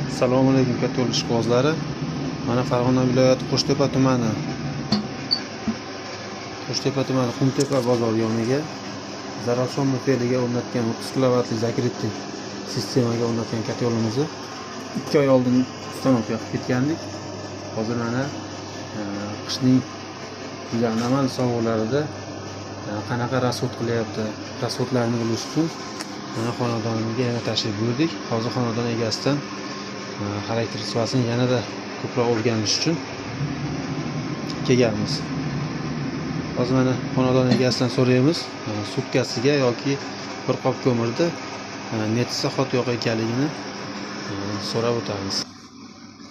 Assalomu alaykum katta yo'l ishqibozlari. Mana Farg'ona viloyati Qo'shtepa tumani Qumtepa bozor yoniga zararson mufeliga o'rnatgan 30 kilovatli zakritli sistemaga o'rnatgan katta yo'limizni 2 oy oldin ustanovka qilib ketgandik. Hozir mana qishning juda anomal sovuqlarida qanaqa rasvod qilyapti, rasvodlarni bilish uchun mana xonadonimga yana tashrif buyurdik. Hozir xonadon egasidan xarakter sifasini yanada ko'proq o'rganish uchun kelganmiz. Hozir mana xonadon egasidan so'raymiz, sutkasiga yoki bir qop ko'mirda necha soat yo'q ekanligini so'rab o'tamiz.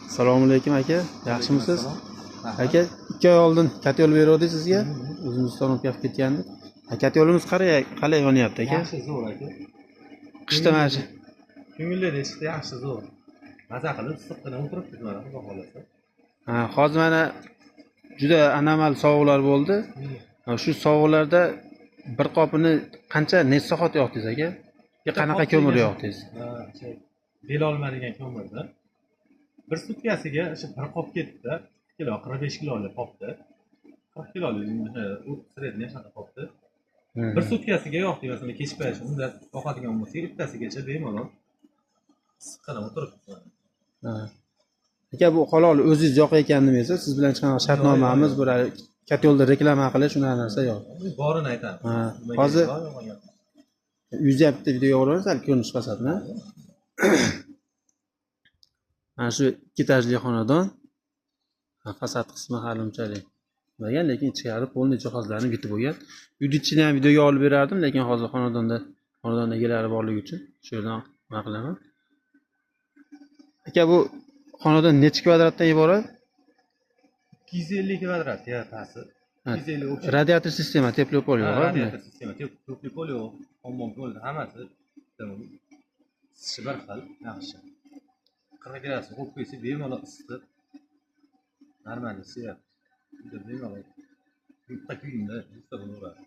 Assalomu alaykum aka, yaxshimisiz? Aka, 2 oy oldin katta yo'l berdik sizga. O'zimiz ustanovka qilib ketgandik. Katta yo'limiz qalay yonyapti aka? Yaxshi, zo'r aka. Qishda mana shu Ko'ngillar eshitdi, yaxshi, zo'r. Maza qilib issiqqina o'tiribmiz mana, xudo xolasa. Hozir mana juda anomal sovuqlar bo'ldi. Shu sovuqlarda bir qopini necha soat yoqdingiz aka? Qanaqa ko'mir yoqdingiz? Belolma degan ko'mirda bir sutkasiga o'sha bir qop ketdi, 45 kilolik qopdi. 40 kilolik sredniy shunaqa qopdi. Bir sutkasiga yoqdi, masalan, kech payti unda yoqadigan bo'lsa, ertasigacha bemalol issiqqina o'tiribdi. Aka, bu halol o'zingiz yoqayotgan demasa, siz bilan hech qanaqa shartnomamiz, bir katta yo'lda reklama qilish unaqa narsa yo'q. Borini aytaman. Hozir uyingizda bitta video ko'ramiz, hali ko'rinish chiqasatmi? Mana shu 2 etajli xonadon. Fasad qismi hali unchalik bo'lmagan, lekin ichkari polniy jihozlarni bitib bo'lgan. Uyni ichini ham videoga olib berardim, lekin hozir xonadon egalari borligi uchun shu yerdan nima qilaman. Aka, bu xonadon necha kvadratdan iborat? 250 kvadrat pasi. 250 radiator sistema, teplopol yo'q, radiator sistema, teplopol yo'q, hammom bo'ldi, hammasi issishi bir xil, yaxshi. 40 gradus qo'yib qo'ysa bemalol isitib normal isiyapti. Juda bemalol. Bitta kuyunda juda bo'laveradi.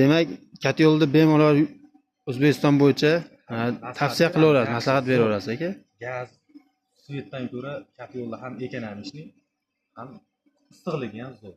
Demak, katta yo'lda bemalol O'zbekiston bo'yicha tavsiya qilaverasiz, maslahat beraverasiz aka. Gaz, svetdan ko'ra katta yo'lda ham ekonomishni, ham issiqligi ham zo'r.